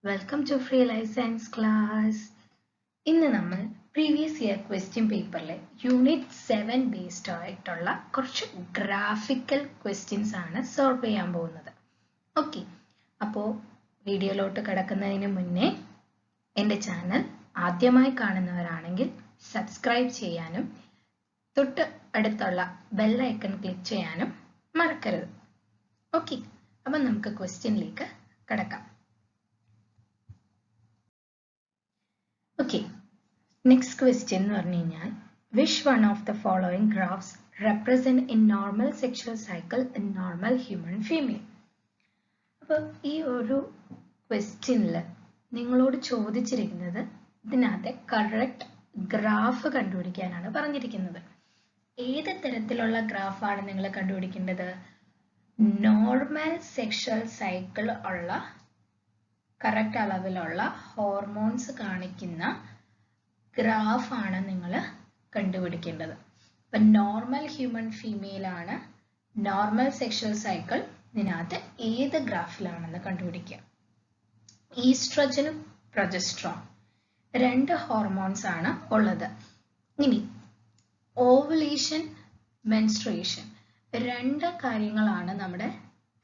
Welcome to free life science class. ഇന്ന് നമ്മൾ previous year question പേപ്പറിലെ യൂണിറ്റ് 7 ബേസ്ഡ് ആയിട്ടുള്ള കുറച്ച് ഗ്രാഫിക്കൽ ക്വസ്റ്റ്യൻസ് ആണ് സോൾവ് ചെയ്യാൻ പോകുന്നത്. ഓക്കെ, അപ്പോൾ വീഡിയോയിലോട്ട് കിടക്കുന്നതിന് മുന്നേ എൻ്റെ ചാനൽ ആദ്യമായി കാണുന്നവരാണെങ്കിൽ സബ്സ്ക്രൈബ് ചെയ്യാനും തൊട്ട് അടുത്തുള്ള ബെൽ ഐക്കൺ ക്ലിക്ക് ചെയ്യാനും മറക്കരുത്. ഓക്കെ, അപ്പം നമുക്ക് ക്വസ്റ്റ്യനിലേക്ക് കിടക്കാം. Okay, next question എന്ന് പറഞ്ഞു കഴിഞ്ഞാൽ which one of the following graphs represent a normal sexual cycle in normal human female? അപ്പോൾ ഈ ഒരു ക്വസ്റ്റ്യനിൽ നിങ്ങളോട് ചോദിച്ചിരിക്കുന്നത് ഇതിനകത്തെ കറക്റ്റ് ഗ്രാഫ് കണ്ടുപിടിക്കാനാണ് പറഞ്ഞിരിക്കുന്നത്. ഏത് തരത്തിലുള്ള ഗ്രാഫാണ് നിങ്ങൾ കണ്ടുപിടിക്കേണ്ടത്? നോർമൽ സെക്ഷൽ സൈക്കിൾ ഉള്ള കറക്റ്റ് അളവിലുള്ള ഹോർമോൺസ് കാണിക്കുന്ന ഗ്രാഫാണ് നിങ്ങൾ കണ്ടുപിടിക്കേണ്ടത്. ഇപ്പം നോർമൽ ഹ്യൂമൻ ഫീമെയിൽ ആണ്, നോർമൽ സെക്ഷൽ സൈക്കിൾ ഇതിനകത്ത് ഏത് ഗ്രാഫിലാണെന്ന് കണ്ടുപിടിക്കുക. ഈസ്ട്രജനും പ്രൊജസ്ട്രോൺ രണ്ട് ഹോർമോൺസ് ആണ് ഉള്ളത്. ഇനി ഓവുലേഷൻ, മെൻസ്ട്രുവേഷൻ രണ്ട് കാര്യങ്ങളാണ് നമ്മുടെ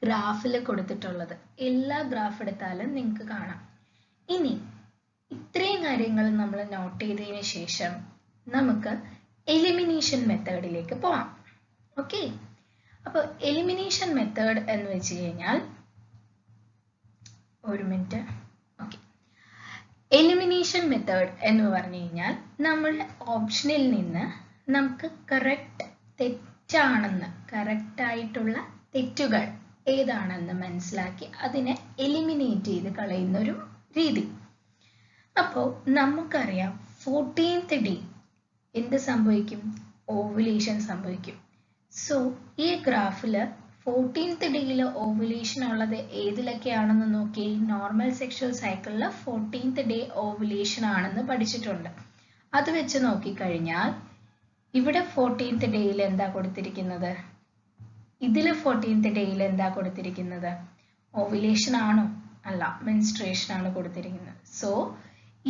ഗ്രാഫിൽ കൊടുത്തിട്ടുള്ളത്. എല്ലാ ഗ്രാഫ് എടുത്താലും നിങ്ങൾക്ക് കാണാം. ഇനി ഇത്രയും കാര്യങ്ങൾ നമ്മൾ നോട്ട് ചെയ്തതിന് ശേഷം നമുക്ക് എലിമിനേഷൻ മെത്തേഡിലേക്ക് പോവാം. ഓക്കെ, അപ്പോൾ എലിമിനേഷൻ മെത്തേഡ് എന്ന് വെച്ച് കഴിഞ്ഞാൽ ഒരു മിനിറ്റ്. ഓക്കെ, എലിമിനേഷൻ മെത്തേഡ് എന്ന് പറഞ്ഞു കഴിഞ്ഞാൽ നമ്മുടെ ഓപ്ഷനിൽ നിന്ന് നമുക്ക് കറക്റ്റായിട്ടുള്ള തെറ്റുകൾ ഏതാണെന്ന് മനസ്സിലാക്കി അതിനെ എലിമിനേറ്റ് ചെയ്ത് കളയുന്ന ഒരു രീതി. അപ്പോൾ നമുക്കറിയാം 14th ഡേ എന്ത് സംഭവിക്കും? ഓവുലേഷൻ സംഭവിക്കും. സോ ഈ ഗ്രാഫില് 14th ഡേയിൽ ഓവുലേഷൻ ഉള്ളത് ഏതിലൊക്കെയാണെന്ന് നോക്കി. നോർമൽ സെക്ഷൽ സൈക്കിളിൽ 14th ഡേ ഓവുലേഷൻ ആണെന്ന് പഠിച്ചിട്ടുണ്ട്. അത് വെച്ച് നോക്കിക്കഴിഞ്ഞാൽ ഇവിടെ 14th ഡേയിൽ എന്താ കൊടുത്തിരിക്കുന്നത്? ഇതിൽ 14th ഡേയിൽ എന്താ കൊടുത്തിരിക്കുന്നത്? ഓവുലേഷൻ ആണോ? അല്ല, മെൻസ്ട്രുവേഷൻ ആണ് കൊടുത്തിരിക്കുന്നത്. സോ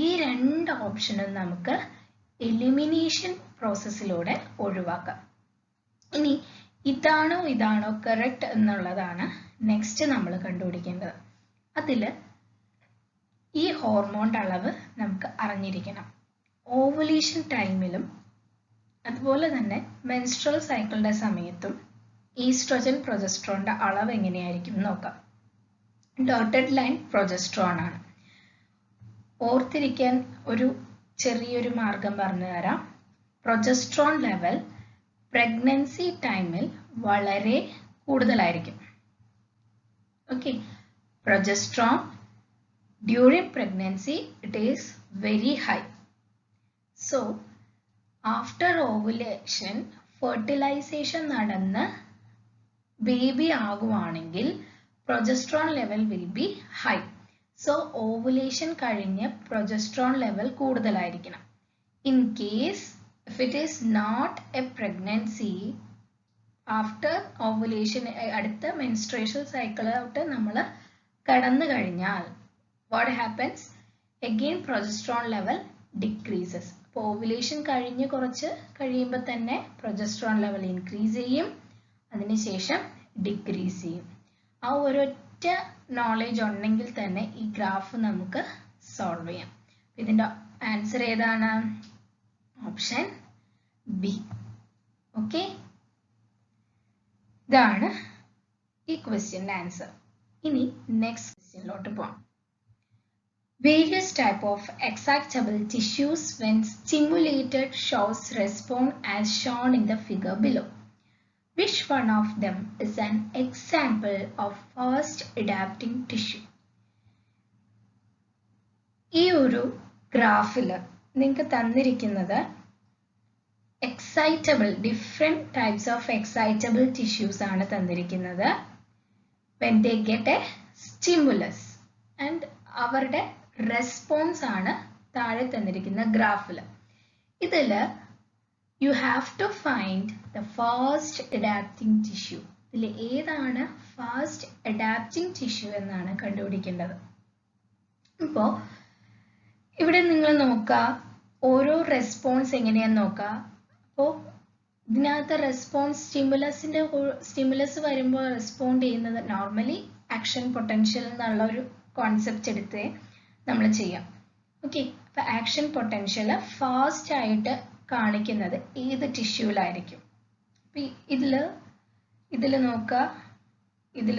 ഈ രണ്ട് ഓപ്ഷനും നമുക്ക് എലിമിനേഷൻ പ്രോസസ്സിലൂടെ ഒഴിവാക്കാം. ഇനി ഇതാണോ കറക്റ്റ് എന്നുള്ളതാണ് നെക്സ്റ്റ് നമ്മൾ കണ്ടുപിടിക്കേണ്ടത്. അതിൽ ഈ ഹോർമോണിന്റെ അളവ് നമുക്ക് അറിഞ്ഞിരിക്കണം. ഓവുലേഷൻ ടൈമിലും അതുപോലെ തന്നെ മെൻസ്ട്രൽ സൈക്കിളിന്റെ സമയത്തും ഈസ്ട്രോജൻ പ്രൊജസ്ട്രോണിന്റെ അളവ് എങ്ങനെയായിരിക്കും നോക്കാം. ഡോട്ടഡ് ലൈൻ പ്രൊജസ്ട്രോൺ ആണ്. ഓർത്തിരിക്കാൻ ഒരു ചെറിയൊരു മാർഗം പറഞ്ഞു തരാം. പ്രൊജസ്ട്രോൺ ലെവൽ പ്രഗ്നൻസി ടൈമിൽ വളരെ കൂടുതലായിരിക്കും. Okay, progesterone during pregnancy it is very high. So after ovulation fertilization നടന്ന് ബേബി ആകുവാണെങ്കിൽ progesterone level will be high. So ovulation കഴിഞ്ഞ് പ്രൊജസ്ട്രോൺ ലെവൽ കൂടുതലായിരിക്കണം. In case if it is not a pregnancy, after ovulation അടുത്ത menstruation സൈക്കിളോട്ട് നമ്മൾ കടന്നു കഴിഞ്ഞാൽ what happens? Again progesterone level decreases. അപ്പോൾ ഓവുലേഷൻ കഴിഞ്ഞ് കുറച്ച് കഴിയുമ്പോൾ തന്നെ പ്രൊജസ്ട്രോൺ ലെവൽ ഇൻക്രീസ് ചെയ്യും, അതിനുശേഷം ഡിക്രീസ് ചെയ്യും. ആ ഒരൊറ്റ നോളേജ് ഉണ്ടെങ്കിൽ തന്നെ ഈ ഗ്രാഫ് നമുക്ക് സോൾവ് ചെയ്യാം. ഇതിന്റെ ആൻസർ ഏതാണ്? Option B. ഓക്കെ, ഇതാണ് ഈ ക്വസ്റ്റ്യന്റെ ആൻസർ. ഇനി നെക്സ്റ്റ് ക്വസ്റ്റ്യനിലോട്ട് പോവാം. Various type of excitable tissues when stimulated shows response as shown in the figure below. Which one of them is an example of fast adapting tissue? ഈ ഒരു ഗ്രാഫിൽ നിങ്ങൾക്ക് തന്നിരിക്കുന്നത് different types of excitable tissues ആണ് തന്നിരിക്കുന്നത്. when they get a stimulus and അവരുടെ response ആണ് താഴെ തന്നിരിക്കുന്ന ഗ്രാഫിൽ. ഇതിൽ you have to find the fast adapting tissue. ഇതിൽ ഏതാണ് ഫാസ്റ്റ് അഡാപ്റ്റിംഗ് ടിഷ്യൂ എന്നാണ് കണ്ടുപിടിക്കേണ്ടത്. അപ്പോൾ ഇവിടെ നിങ്ങൾ നോക്കുക, ഓരോ റെസ്പോൺസ് എങ്ങനെയാന്ന് നോക്കുക. അപ്പോൾ ഇതിനകത്ത് റെസ്പോൺസ് സ്റ്റിമുലസ് വരുമ്പോൾ റെസ്പോണ്ട് ചെയ്യുന്നത് നോർമലി ആക്ഷൻ പൊട്ടൻഷ്യൽ എന്നുള്ള ഒരു കോൺസെപ്റ്റ് എടുത്ത് നമ്മൾ ചെയ്യാം. ഓക്കെ, അപ്പോൾ ആക്ഷൻ പൊട്ടൻഷ്യൽ ഫാസ്റ്റ് ആയിട്ട് കാണിക്കുന്നത് ഏത് ടിഷ്യൂലായിരിക്കും? അപ്പം ഇതിൽ നോക്കുക, ഇതിൽ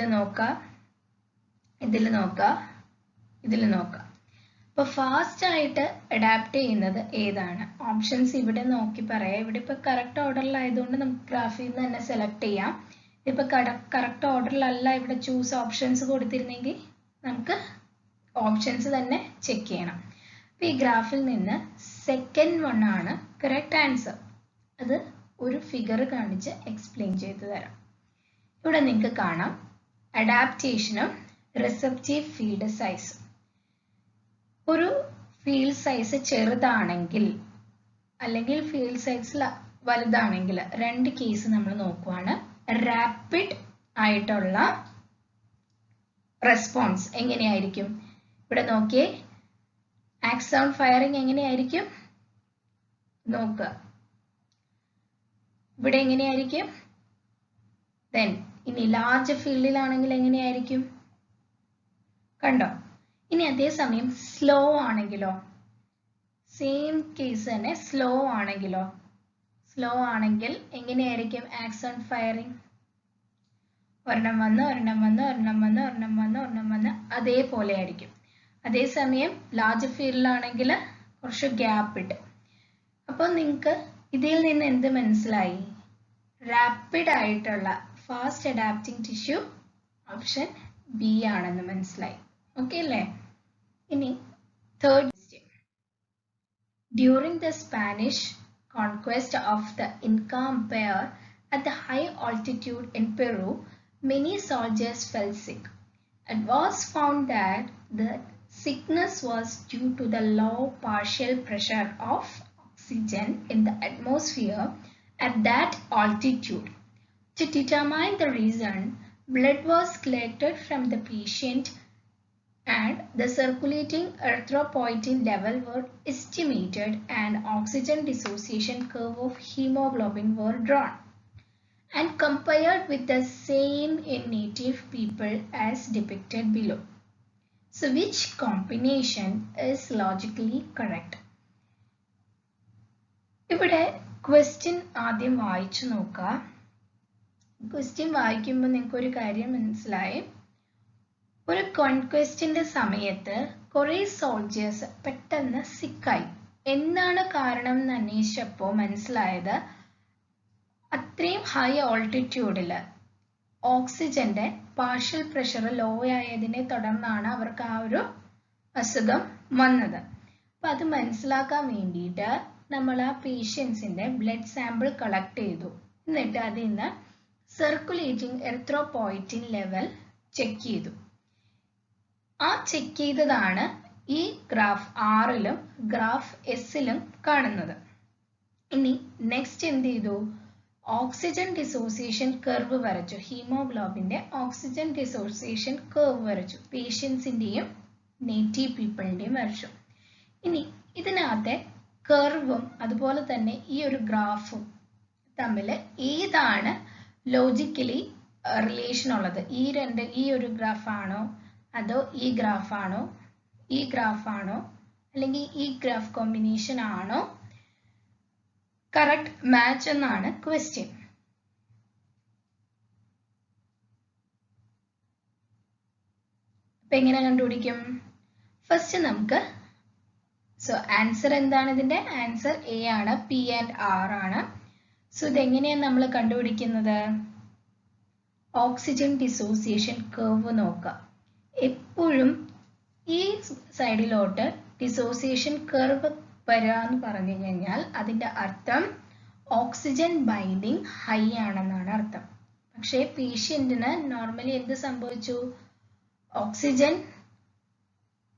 നോക്കുക. അപ്പോൾ ഫാസ്റ്റ് ആയിട്ട് അഡാപ്റ്റ് ചെയ്യുന്നത് ഏതാണ്? ഓപ്ഷൻസ് ഇവിടെ നോക്കി പറയാം. ഇവിടെ ഇപ്പോൾ കറക്റ്റ് ഓർഡറിലായതുകൊണ്ട് നമുക്ക് ഗ്രാഫിൽ നിന്ന് തന്നെ സെലക്ട് ചെയ്യാം. ഇപ്പോൾ കറക്റ്റ് ഓർഡറിലല്ല ഇവിടെ ചൂസ് ഓപ്ഷൻസ് കൊടുത്തിരുന്നെങ്കിൽ നമുക്ക് ഓപ്ഷൻസ് തന്നെ ചെക്ക് ചെയ്യണം. അപ്പോൾ ഈ ഗ്രാഫിൽ നിന്ന് സെക്കൻഡ് വൺ ആണ് കറക്റ്റ് ആൻസർ. അത് ഒരു ഫിഗർ കാണിച്ച് എക്സ്പ്ലെയിൻ ചെയ്തു തരാം. ഇവിടെ നിങ്ങൾക്ക് കാണാം അഡാപ്റ്റേഷനും റിസപ്റ്റീവ് ഫീൽഡ് സൈസും. ഒരു ഫീൽഡ് സൈസ് ചെറുതാണെങ്കിൽ അല്ലെങ്കിൽ ഫീൽഡ് സൈസ് വലുതാണെങ്കിൽ രണ്ട് കേസ് നമ്മൾ നോക്കുവാണ്. റാപ്പിഡ് ആയിട്ടുള്ള റെസ്പോൺസ് എങ്ങനെയായിരിക്കും? ഇവിടെ നോക്കിയേ, ആക്സോൺ ഫയറിംഗ് എങ്ങനെയായിരിക്കും നോക്കുക. ഇവിടെ എങ്ങനെയായിരിക്കും? ദെൻ ഇനി ലാർജ് ഫീൽഡിലാണെങ്കിൽ എങ്ങനെയായിരിക്കും? കണ്ടോ? ഇനി അതേസമയം സ്ലോ ആണെങ്കിലോ? സെയിം കേസ് തന്നെ സ്ലോ ആണെങ്കിൽ എങ്ങനെയായിരിക്കും ആക്സോൺ ഫയറിംഗ്? ഒരെണ്ണം വന്ന് അതേപോലെ ആയിരിക്കും. അതേസമയം ലാർജ് ഫീൽഡിലാണെങ്കിൽ കുറച്ച് ഗ്യാപ്പ് ഇട്ട്. അപ്പോൾ നിങ്ങൾക്ക് ഇതിൽ നിന്ന് എന്ത് മനസ്സിലായി? റാപ്പിഡ് ആയിട്ടുള്ള fast adapting tissue option B ആണെന്ന് മനസ്സിലായി. ഓക്കെ അല്ലേ? ഇനി third question. During the Spanish conquest of the Inca Empire at the high altitude in Peru, many soldiers fell sick. It was found that the sickness was due to the low partial pressure of oxygen in the atmosphere at that altitude. To determine the reason, blood was collected from the patient and the circulating erythropoietin level were estimated and oxygen dissociation curve of hemoglobin were drawn and compared with the same in native people as depicted below. So which combination is logically correct? ഇവിടെ question ആദ്യം വായിച്ചു നോക്കുക. Question വായിക്കുമ്പോൾ നിങ്ങൾക്ക് ഒരു കാര്യം മനസ്സിലായി. ഒരു കോൺക്വസ്റ്റിന്റെ സമയത്ത് കുറെ സോൾജേഴ്സ് പെട്ടെന്ന് സിക്കായി. എന്താണ് കാരണം എന്ന് അന്വേഷിച്ചപ്പോൾ മനസ്സിലായത് അത്രയും ഹൈ ഓൾട്ടിറ്റ്യൂഡിൽ ഓക്സിജന്റെ പാർഷ്യൽ പ്രഷർ ലോ ആയതിനെ തുടർന്നാണ് അവർക്ക് ആ ഒരു അസുഖം വന്നത്. അപ്പം അത് മനസ്സിലാക്കാൻ വേണ്ടിയിട്ട് നമ്മൾ ആ പേഷ്യൻസിന്റെ ബ്ലഡ് സാമ്പിൾ കളക്ട് ചെയ്തു. എന്നിട്ട് അതിൽ നിന്ന് സർക്കുലേറ്റിംഗ് എറിത്രോപോയിറ്റിൻ ലെവൽ ചെക്ക് ചെയ്തു. ആ ചെക്ക് ചെയ്തതാണ് ഈ ഗ്രാഫ് ആറിലും ഗ്രാഫ് എസിലും കാണുന്നത്. ഇനി നെക്സ്റ്റ് എന്ത് ചെയ്തു? ഓക്സിജൻ ഡിസോസിയേഷൻ കർവ് വരച്ചു. ഹീമോഗ്ലോബിന്റെ ഓക്സിജൻ ഡിസോസിയേഷൻ കർവ് വരച്ചു. പേഷ്യൻസിന്റെയും നേറ്റീവ് പീപ്പിളിന്റെയും വരച്ചു. ഇനി ഇതിനകത്തെ കർവും അതുപോലെ തന്നെ ഈ ഒരു ഗ്രാഫും തമ്മിൽ ഏതാണ് ലോജിക്കലി റിലേഷൻ ഉള്ളത്? ഈ ഒരു ഗ്രാഫാണോ അതോ ഈ ഗ്രാഫാണോ അല്ലെങ്കിൽ ഈ ഗ്രാഫ് കോമ്പിനേഷൻ ആണോ കറക്റ്റ് മാച്ച് എന്നാണ് ക്വസ്റ്റ്യൻ. അപ്പൊ എങ്ങനെ കണ്ടുപിടിക്കും? ഫസ്റ്റ് നമുക്ക് ആൻസർ എന്താണ്? ഇതിന്റെ ആൻസർ എ ആണ്, പി ആൻഡ് ആർ ആണ്. സോ ഇതെങ്ങനെയാണ് നമ്മൾ കണ്ടുപിടിക്കുന്നത്? ഓക്സിജൻ ഡിസോസിയേഷൻ കർവ് നോക്കുക. എപ്പോഴും ഈ സൈഡിലോട്ട് ഡിസോസിയേഷൻ കർവ് വരാന്ന് പറഞ്ഞു കഴിഞ്ഞാൽ അതിന്റെ അർത്ഥം ഓക്സിജൻ ബൈൻഡിങ് ഹൈ ആണെന്നാണ് അർത്ഥം. പക്ഷേ പേഷ്യന്റിന് നോർമലി എന്ത് സംഭവിച്ചു? ഓക്സിജൻ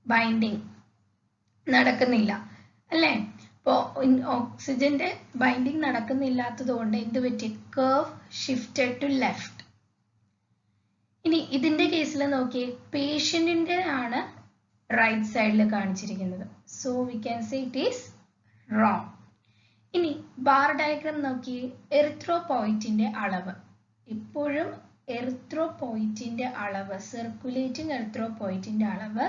ബൈൻഡിങ് നടക്കുന്നില്ല അല്ലേ? അപ്പോൾ ഓക്സിജന്റെ ബൈൻഡിങ് നടക്കുന്നില്ലാത്തത് കൊണ്ട് എന്ത് പറ്റി? Curve shifted to left. ഇനി ഇതിന്റെ കേസിൽ നോക്കിയേ, പേഷ്യന്റിന്റെ ആണ് റൈറ്റ് സൈഡിൽ കാണിച്ചിരിക്കുന്നത്. So we can say it is wrong. ഇനി ബാർ ഡയഗ്രാം നോക്കി, എറിത്രോപോയിറ്റിന്റെ അളവ് ഇപ്പോഴും എറിത്രോപോയിറ്റിന്റെ അളവ് സർക്കുലേറ്റിംഗ് എറിത്രോപോയിറ്റിന്റെ അളവ്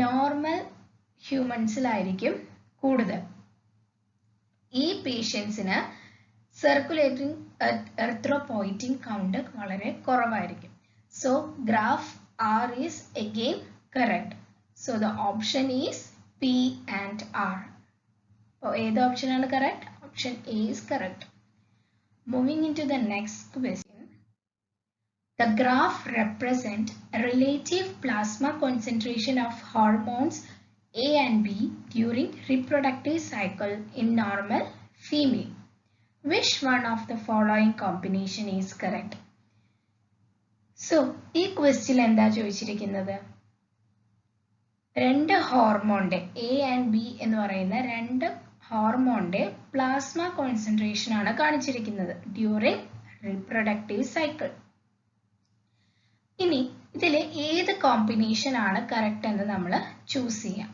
നോർമൽ ഹ്യൂമൻസിലായിരിക്കും കൂടുതൽ. ഈ പേഷ്യൻസിന് സർക്കുലേറ്റിംഗ് എറിത്രോപോയിറ്റിൻ കൗണ്ട് വളരെ കുറവായിരിക്കും. So graph R is again correct. So the option is P and R. ഏത് ഓപ്ഷൻ ആണ് correct? Option A is correct. Moving into the next question. The graph represents relative plasma concentration of hormones A and B during reproductive cycle in normal female. Which one of the following combination is correct? So, ഈ question എന്താ ചോദിച്ചിരിക്കുന്നത്? രണ്ട് ഹോർമോണിന്റെ A and B എന്ന് പറയുന്ന രണ്ട് ഹോർമോണിന്റെ plasma concentration ആണ് കാണിച്ചിരിക്കുന്നത് during reproductive cycle. ഇനി ഇതിൽ ഏത് കോമ്പിനേഷൻ ആണ് കറക്റ്റ് എന്ന് നമ്മൾ ചൂസ് ചെയ്യാം.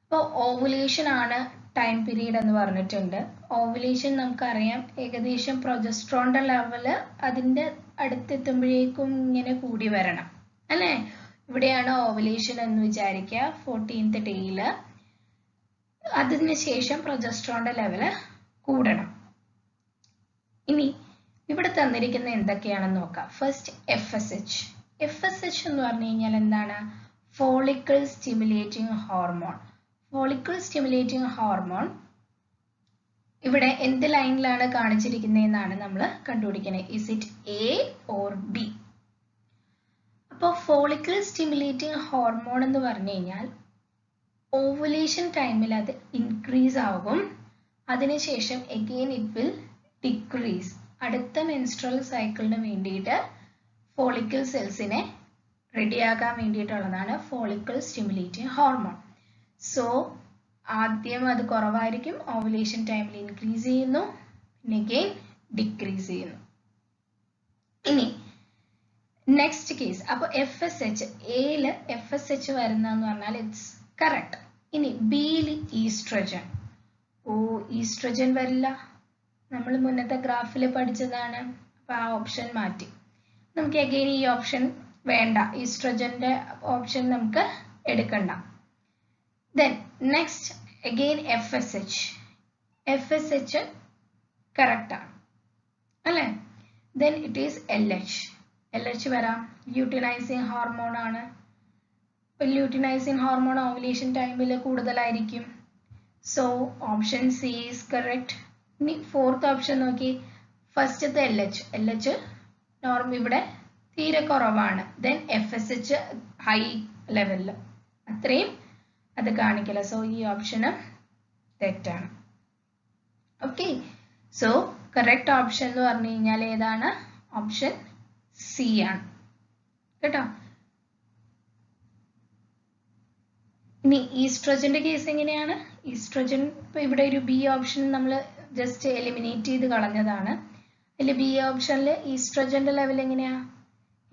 അപ്പോൾ ഓവുലേഷൻ ആണ് ടൈം പീരീഡ് എന്ന് പറഞ്ഞിട്ടുണ്ട്. ഓവുലേഷൻ നമുക്കറിയാം ഏകദേശം പ്രൊജസ്ട്രോണിന്റെ ലെവല് അതിന്റെ അടുത്തെത്തുമ്പോഴേക്കും ഇങ്ങനെ കൂടി വരണം അല്ലേ? ഇവിടെയാണ് ഓവുലേഷൻ എന്ന് വിചാരിക്കുക, 14th ഡേയില്. അതിനുശേഷം പ്രൊജസ്ട്രോണിന്റെ ലെവല് കൂടണം. ഇനി ഇവിടെ തന്നിരിക്കുന്ന എന്തൊക്കെയാണെന്ന് നോക്കാം. First FSH. FSH എന്ന് പറഞ്ഞു കഴിഞ്ഞാൽ എന്താണ്? Follicle stimulating hormone. Follicle stimulating hormone ഇവിടെ എന്ത് ലൈനിലാണ് കാണിച്ചിരിക്കുന്നതെന്നാണ് നമ്മൾ കണ്ടുപിടിക്കുന്നത്. Is it A or B? അപ്പോൾ ഫോളിക്കിൾ സ്റ്റിമുലേറ്റിംഗ് ഹോർമോൺ എന്ന് പറഞ്ഞു കഴിഞ്ഞാൽ ഓവുലേഷൻ ടൈമിൽ അത് ഇൻക്രീസ് ആകും, അതിനുശേഷം അഗെയിൻ ഇറ്റ് വിൽ ഡിക്രീസ്. അടുത്ത മെൻസ്ട്രൽ സൈക്കിളിന് വേണ്ടിയിട്ട് ഫോളിക്കിൾ സെൽസിനെ റെഡിയാക്കാൻ വേണ്ടിയിട്ടുള്ളതാണ് ഫോളിക്കിൾ സ്റ്റിമുലേറ്റിംഗ് ഹോർമോൺ. സോ ആദ്യം അത് കുറവായിരിക്കും, ഓവുലേഷൻ ടൈമിൽ ഇൻക്രീസ് ചെയ്യുന്നു, പിന്നെ അഗെയിൻ ഡിക്രീസ് ചെയ്യുന്നു. ഇനി നെക്സ്റ്റ് കേസ്. അപ്പോൾ FSH, എയിൽ FSH വരുന്നതെന്ന് പറഞ്ഞാൽ ഇറ്റ്സ് കറക്റ്റ്. ഇനി ബിയിൽ ഈസ്ട്രജൻ. ഈസ്ട്രജൻ വരില്ല, നമ്മൾ മുന്നത്തെ ഗ്രാഫിൽ പഠിച്ചതാണ്. അപ്പോൾ ആ ഓപ്ഷൻ മാറ്റി. നമുക്ക് അഗെയിൻ ഈ ഓപ്ഷൻ വേണ്ട, ഈസ്ട്രജന്റെ ഓപ്ഷൻ നമുക്ക് എടുക്കണ്ട. Then next again FSH. FSH correct ആണ് അല്ലേ? Then it is LH. LH വരാം, ല്യൂട്ടിനൈസിങ് ഹോർമോൺ ആണ്. ല്യൂട്ടിനൈസിങ് ഹോർമോൺ ഓവുലേഷൻ ടൈമിൽ കൂടുതലായിരിക്കും. So option C is correct. ഇനി ഫോർത്ത് ഓപ്ഷൻ നോക്കി, ഫസ്റ്റത്തെ LH നോർമൽ ഇവിടെ തീരെ കുറവാണ്. ദെൻ FSH ഹൈ ലെവലിൽ അത്രയും അത് കാണിക്കില്ല. സോ ഈ ഓപ്ഷന് തെറ്റാണ്. ഓക്കെ, സോ കറക്റ്റ് ഓപ്ഷൻ എന്ന് പറഞ്ഞു കഴിഞ്ഞാൽ ഏതാണ്? ഓപ്ഷൻ സി ആണ് കേട്ടോ. ഇനി ഈസ്ട്രജന്റെ കേസ് എങ്ങനെയാണ്? ഈസ്ട്രജൻ ഇപ്പൊ ഇവിടെ ഒരു ബി ഓപ്ഷൻ നമ്മൾ ജസ്റ്റ് എലിമിനേറ്റ് ചെയ്ത് കളഞ്ഞതാണ്. അതിൽ ബി ഓപ്ഷനിൽ ഈസ്ട്രജന്റെ ലെവൽ എങ്ങനെയാ?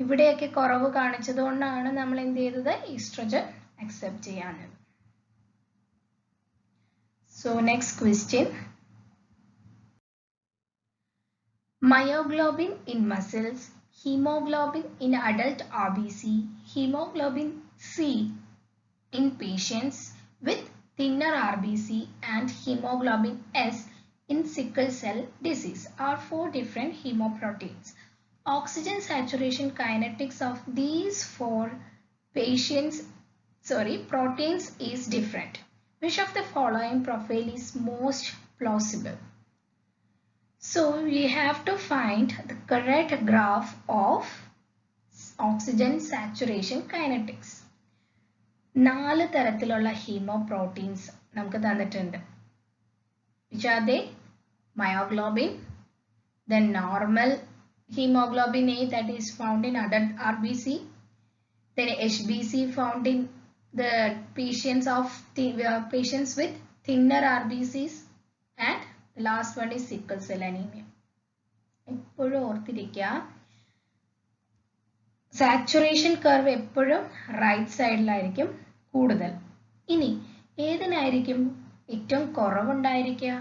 ഇവിടെയൊക്കെ കുറവ് കാണിച്ചത് കൊണ്ടാണ് നമ്മൾ എന്ത് ചെയ്തത്? ഈസ്ട്രജൻ അക്സെപ്റ്റ് ചെയ്യാഞ്ഞത്. So next question. Myoglobin in muscles, hemoglobin in adult RBC, hemoglobin C in patients with thinner RBC and hemoglobin S in sickle cell disease are 4 different hemoproteins. Oxygen saturation kinetics of these 4 proteins is different. Which of the following profile is most plausible? So we have to find the correct graph of oxygen saturation kinetics. 4 തരത്തിലുള്ള ഹീമോപ്രോട്ടീൻസ് നമുക്ക് തന്നിട്ടുണ്ട്. Which are they? Myoglobin, then normal hemoglobin A that is found in adult RBC, then HBC found in the patients with thinner RBCs, and the last one is sickle cell anemia. എപ്പോഴും ഓർത്തിരിക്കുക, saturation curve എപ്പോഴും right സൈഡിലായിരിക്കും കൂടുതൽ. ഇനി ഏതിനായിരിക്കും ഏറ്റവും കുറവുണ്ടായിരിക്കുക?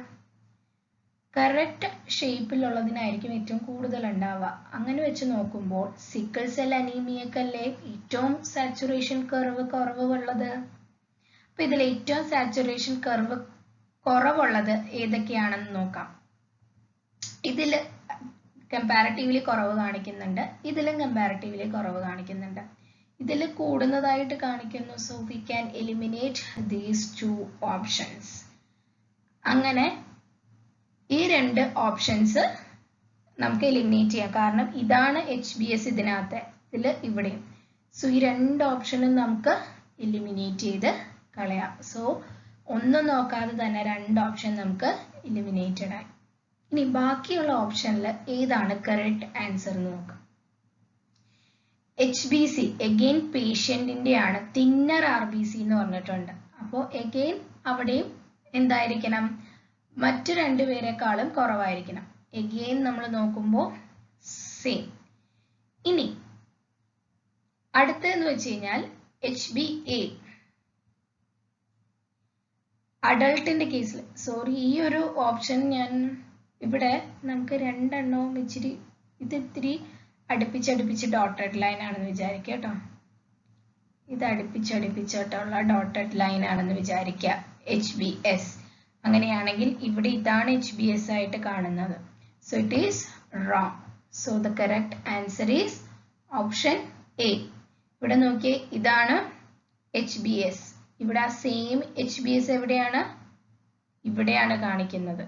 Correct ഷേപ്പിലുള്ളതിനായിരിക്കും ഏറ്റവും കൂടുതൽ ഉണ്ടാവുക. അങ്ങനെ വെച്ച് നോക്കുമ്പോൾ സിക്കിൾ സെൽ അനീമിയക്കല്ലേ ഏറ്റവും സാച്ചുറേഷൻ കർവ് കുറവുള്ളത്. അപ്പൊ ഇതിൽ ഏറ്റവും സാച്ചുറേഷൻ കർവ് കുറവുള്ളത് ഏതൊക്കെയാണെന്ന് നോക്കാം. ഇതിൽ കമ്പാരിറ്റീവ്ലി കുറവ് കാണിക്കുന്നുണ്ട്, ഇതിലും കമ്പാരിറ്റീവ്ലി കുറവ് കാണിക്കുന്നുണ്ട്. ഇതിൽ കൂടുന്നതായിട്ട് കാണിക്കുന്നു. So we can eliminate these two options. അങ്ങനെ ഈ രണ്ട് ഓപ്ഷൻസ് നമുക്ക് എലിമിനേറ്റ് ചെയ്യാം. കാരണം ഇതാണ് HBS ഇതിനകത്ത്, ഇതിൽ ഇവിടെയും. സോ ഈ രണ്ട് ഓപ്ഷനും നമുക്ക് എലിമിനേറ്റ് ചെയ്ത് കളയാം. സോ ഒന്നും നോക്കാതെ തന്നെ രണ്ട് ഓപ്ഷൻ നമുക്ക് എലിമിനേറ്റഡ് ആയി. ഇനി ബാക്കിയുള്ള ഓപ്ഷനിൽ ഏതാണ് കറക്റ്റ് ആൻസർ എന്ന് നോക്കാം. HBC എഗെയിൻ പേഷ്യന്റിന്റെ ആണ്, തിന്നർ RBC എന്ന് പറഞ്ഞിട്ടുണ്ട്. അപ്പോൾ എഗെയിൻ അവിടെയും എന്തായിരിക്കണം? മറ്റു രണ്ടുപേരെക്കാളും കുറവായിരിക്കണം. എഗെയിൻ നമ്മൾ നോക്കുമ്പോൾ സെയിം. ഇനി അടുത്തെന്ന് വെച്ച് കഴിഞ്ഞാൽ HbA അഡൾട്ടിന്റെ കേസിൽ, സോറി ഈ ഒരു ഓപ്ഷൻ ഞാൻ ഇവിടെ നമുക്ക് രണ്ടെണ്ണവും ഇച്ചിരി ഇത്തിരി അടുപ്പിച്ചടുപ്പിച്ച് ഡോട്ടഡ് ലൈൻ ആണെന്ന് വിചാരിക്കുക കേട്ടോ. ഇത് അടുപ്പിച്ചടുപ്പിച്ചിട്ടുള്ള ഡോട്ടഡ് ലൈൻ ആണെന്ന് വിചാരിക്കുക HBS. അങ്ങനെയാണെങ്കിൽ ഇവിടെ ഇതാണ് HBS ആയിട്ട് കാണുന്നത്. So it is wrong. So the correct answer is option A. ഇവിടെ നോക്കിയേ, ഇതാണ് HBS. ഇവിടെ ആ സെയിം HBS എവിടെയാണ്? ഇവിടെയാണ് കാണിക്കുന്നത്.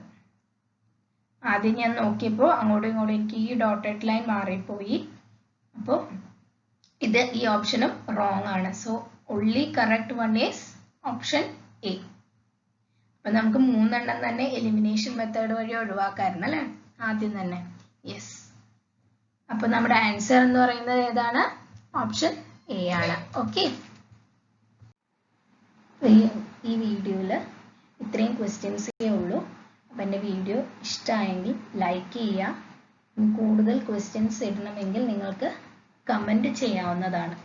ആദ്യം ഞാൻ നോക്കിയപ്പോൾ അങ്ങോട്ടും ഇങ്ങോട്ടും എനിക്ക് ഈ ഡോട്ടഡ് ലൈൻ മാറിപ്പോയി. അപ്പോൾ ഇത് ഈ ഓപ്ഷനും റോങ് ആണ്. So only correct one is option A. അപ്പൊ നമുക്ക് മൂന്നെണ്ണം തന്നെ എലിമിനേഷൻ മെത്തേഡ് വഴി ഒഴിവാക്കായിരുന്നു അല്ലേ ആദ്യം തന്നെ. യെസ്. അപ്പൊ നമ്മുടെ ആൻസർ എന്ന് പറയുന്നത് ഏതാണ്? ഓപ്ഷൻ A ആണ്. ഓക്കെ, ഈ വീഡിയോയിൽ ഇത്രയും ക്വസ്റ്റ്യൻസേ ഉള്ളൂ. അപ്പം എൻ്റെ വീഡിയോ ഇഷ്ടമായെങ്കിൽ ലൈക്ക് ചെയ്യുക. കൂടുതൽ ക്വസ്റ്റ്യൻസ് ഇടണമെങ്കിൽ നിങ്ങൾക്ക് കമൻറ്റ് ചെയ്യാവുന്നതാണ്.